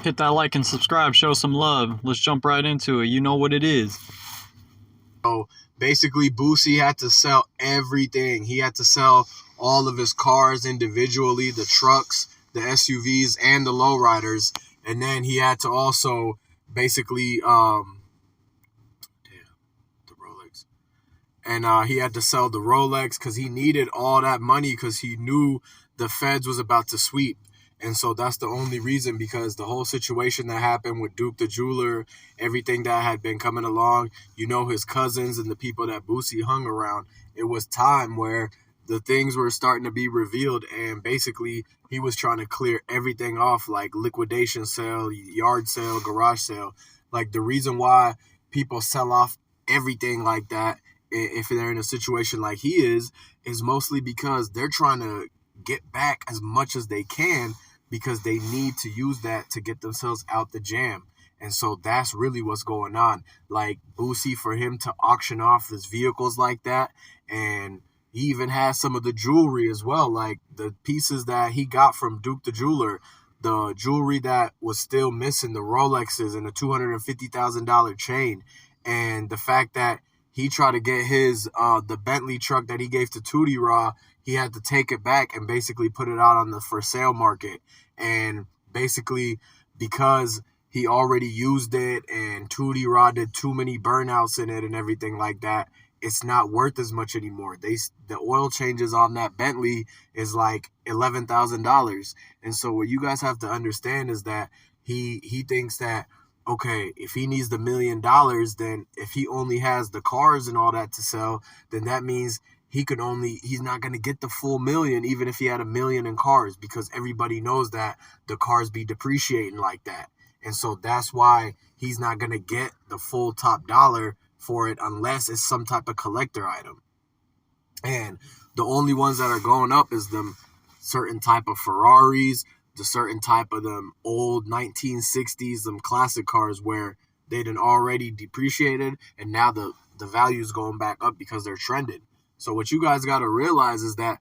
Hit that like and subscribe, show some love. Let's jump right into it. You know what it is. So basically, Boosie had to sell everything. He had to sell all of his cars individually, the trucks, the SUVs, and the lowriders. And then he had to also basically, the Rolex. And he had to sell the Rolex because he needed all that money because he knew the feds was about to sweep. And so that's the only reason, because the whole situation that happened with Duke the Jeweler, everything that had been coming along, his cousins and the people that Boosie hung around, it was time where the things were starting to be revealed. And basically, he was trying to clear everything off, like liquidation sale, yard sale, garage sale. Like the reason why people sell off everything like that, if they're in a situation like he is mostly because they're trying to get back as much as they can, because they need to use that to get themselves out the jam. And so that's really what's going on. Like Boosie, for him to auction off his vehicles like that, and he even has some of the jewelry as well, like the pieces that he got from Duke the Jeweler, the jewelry that was still missing, the Rolexes and the $250,000 chain, and the fact that he tried to get his the Bentley truck that he gave to Tootie Raw. He had to take it back and basically put it out on the for sale market. And basically, because he already used it and Tootie Raw did too many burnouts in it and everything like that, it's not worth as much anymore. The oil changes on that Bentley is like $11,000. And so what you guys have to understand is that he thinks that, okay, if he needs the $1 million, then if he only has the cars and all that to sell, then that means he's not going to get the full $1 million, even if he had $1 million in cars, because everybody knows that the cars be depreciating like that. And so that's why he's not going to get the full top dollar for it unless it's some type of collector item. And the only ones that are going up is them certain type of Ferraris, the certain type of them old 1960s, them classic cars where they done already depreciated, and now the value's going back up because they're trending. So what you guys got to realize is that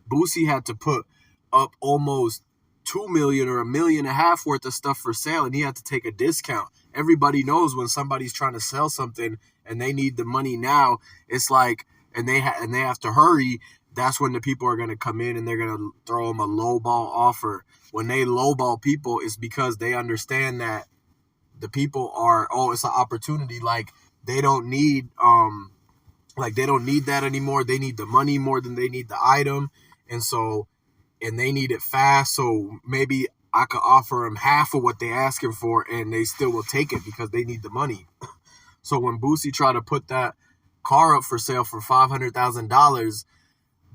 Boosie had to put up almost $2 million or $1.5 million worth of stuff for sale, and he had to take a discount. Everybody knows when somebody's trying to sell something and they need the money now, it's like, and they have to hurry. That's when the people are going to come in and they're going to throw them a lowball offer. When they lowball people, it's because they understand that the people are, it's an opportunity. Like they don't need that anymore. They need the money more than they need the item. And they need it fast. So maybe I could offer them half of what they're asking for and they still will take it because they need the money. So when Boosie tried to put that car up for sale for $500,000,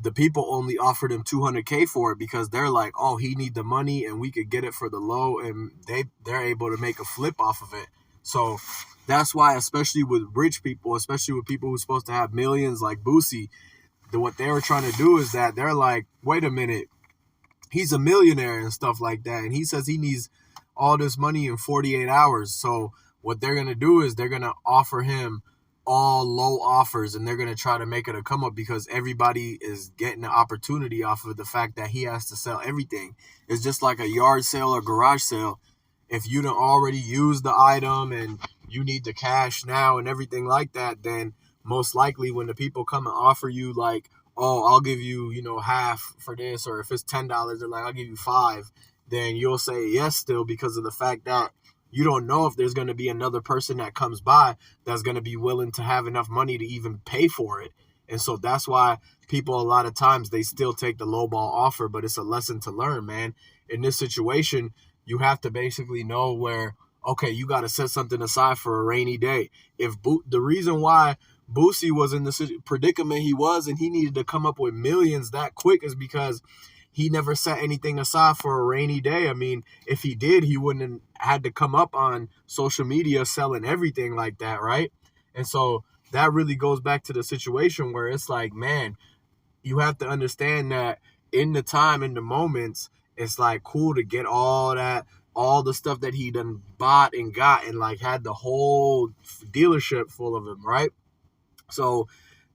the people only offered him $200K for it because they're like, oh, he need the money and we could get it for the low, and they're able to make a flip off of it. So that's why, especially with rich people, especially with people who's supposed to have millions like Boosie, what they were trying to do is that they're like, wait a minute, he's a millionaire and stuff like that, and he says he needs all this money in 48 hours. So what they're going to do is they're going to offer him all low offers, and they're going to try to make it a come up because everybody is getting an opportunity off of the fact that he has to sell everything. It's just like a yard sale or garage sale. If you don't already use the item and you need the cash now and everything like that, then most likely when the people come and offer you like, oh, I'll give you, half for this, or if it's $10, they're like, I'll give you $5, then you'll say yes still, because of the fact that you don't know if there's going to be another person that comes by that's going to be willing to have enough money to even pay for it. And so that's why people, a lot of times, they still take the lowball offer, but it's a lesson to learn, man. In this situation, you have to basically know where, okay, you got to set something aside for a rainy day. The reason why Boosie was in the predicament he was and he needed to come up with millions that quick is because he never set anything aside for a rainy day. I mean, if he did, he wouldn't have had to come up on social media selling everything like that, right? And so that really goes back to the situation where it's like, man, you have to understand that in the time, in the moments, it's like cool to get all the stuff that he done bought and got and like had the whole dealership full of them, right? So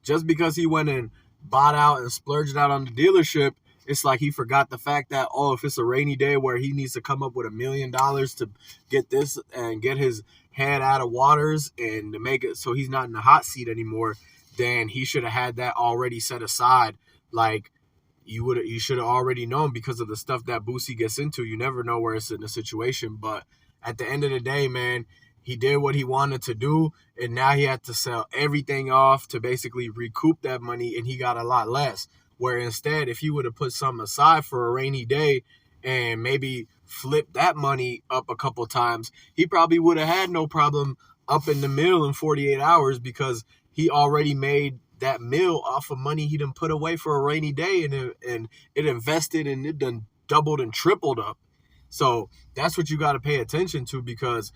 just because he went and bought out and splurged out on the dealership, It's like he forgot the fact that, oh, if it's a rainy day where he needs to come up with $1 million to get this and get his head out of waters and to make it so he's not in the hot seat anymore, then he should have had that already set aside. Like, you should have already known, because of the stuff that Boosie gets into. You never know where it's in a situation. But at the end of the day, man, he did what he wanted to do, and now he had to sell everything off to basically recoup that money, and he got a lot less. Where instead, if he would have put something aside for a rainy day and maybe flipped that money up a couple times, he probably would have had no problem up in the mill in 48 hours, because he already made that mill off of money he done put away for a rainy day, and it invested, and it done doubled and tripled up. So that's what you got to pay attention to, because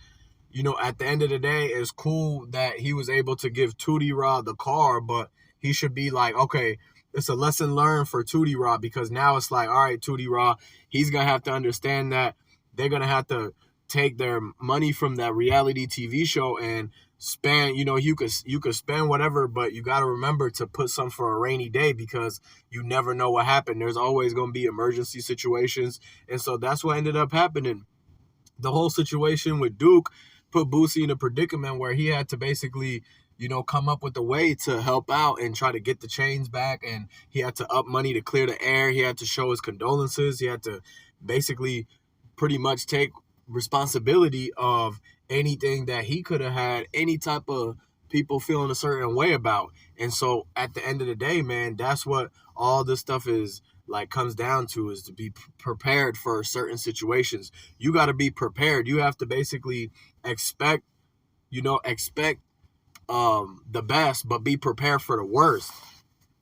at the end of the day, it's cool that he was able to give Tootie Rod the car, but he should be like, okay, it's a lesson learned for Tootie Rod, because now it's like, all right, Tootie Rod, he's going to have to understand that they're going to have to take their money from that reality TV show and spend, you could spend whatever, but you got to remember to put some for a rainy day, because you never know what happened. There's always going to be emergency situations. And so that's what ended up happening. The whole situation with Duke put Boosie in a predicament where he had to basically, come up with a way to help out and try to get the chains back. And he had to up money to clear the air. He had to show his condolences. He had to basically pretty much take responsibility of anything that he could have had any type of people feeling a certain way about. And so at the end of the day, man, that's what all this stuff is like comes down to, is to be prepared for certain situations. You got to be prepared. You have to basically expect the best, but be prepared for the worst.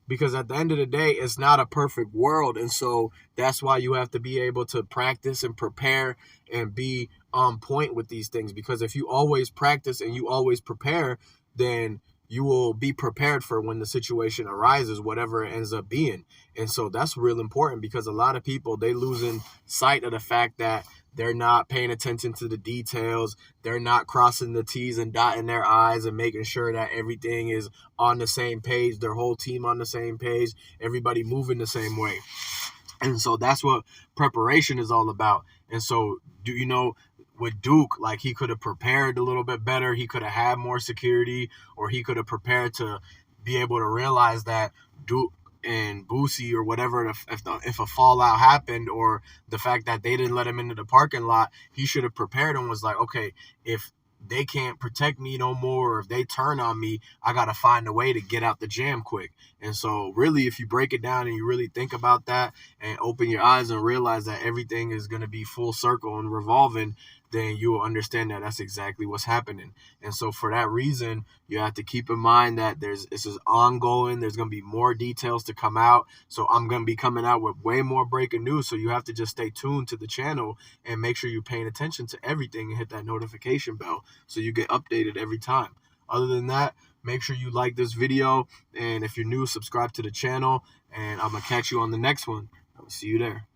Because at the end of the day, it's not a perfect world. And so that's why you have to be able to practice and prepare and be on point with these things. Because if you always practice and you always prepare, then you will be prepared for when the situation arises, whatever it ends up being. And so that's real important, because a lot of people, they losing sight of the fact that they're not paying attention to the details. They're not crossing the T's and dotting their I's and making sure that everything is on the same page, their whole team on the same page, everybody moving the same way. And so that's what preparation is all about. And so, with Duke, like, he could have prepared a little bit better. He could have had more security, or he could have prepared to be able to realize that Duke and Boosie or whatever, if a fallout happened, or the fact that they didn't let him into the parking lot, he should have prepared and was like, okay, if they can't protect me no more, or if they turn on me, I got to find a way to get out the jam quick. And so really, if you break it down and you really think about that and open your eyes and realize that everything is going to be full circle and revolving, then you will understand that that's exactly what's happening. And so for that reason, you have to keep in mind that this is ongoing. There's going to be more details to come out. So I'm going to be coming out with way more breaking news. So you have to just stay tuned to the channel and make sure you're paying attention to everything and hit that notification bell so you get updated every time. Other than that, make sure you like this video. And if you're new, subscribe to the channel. And I'm going to catch you on the next one. I'll see you there.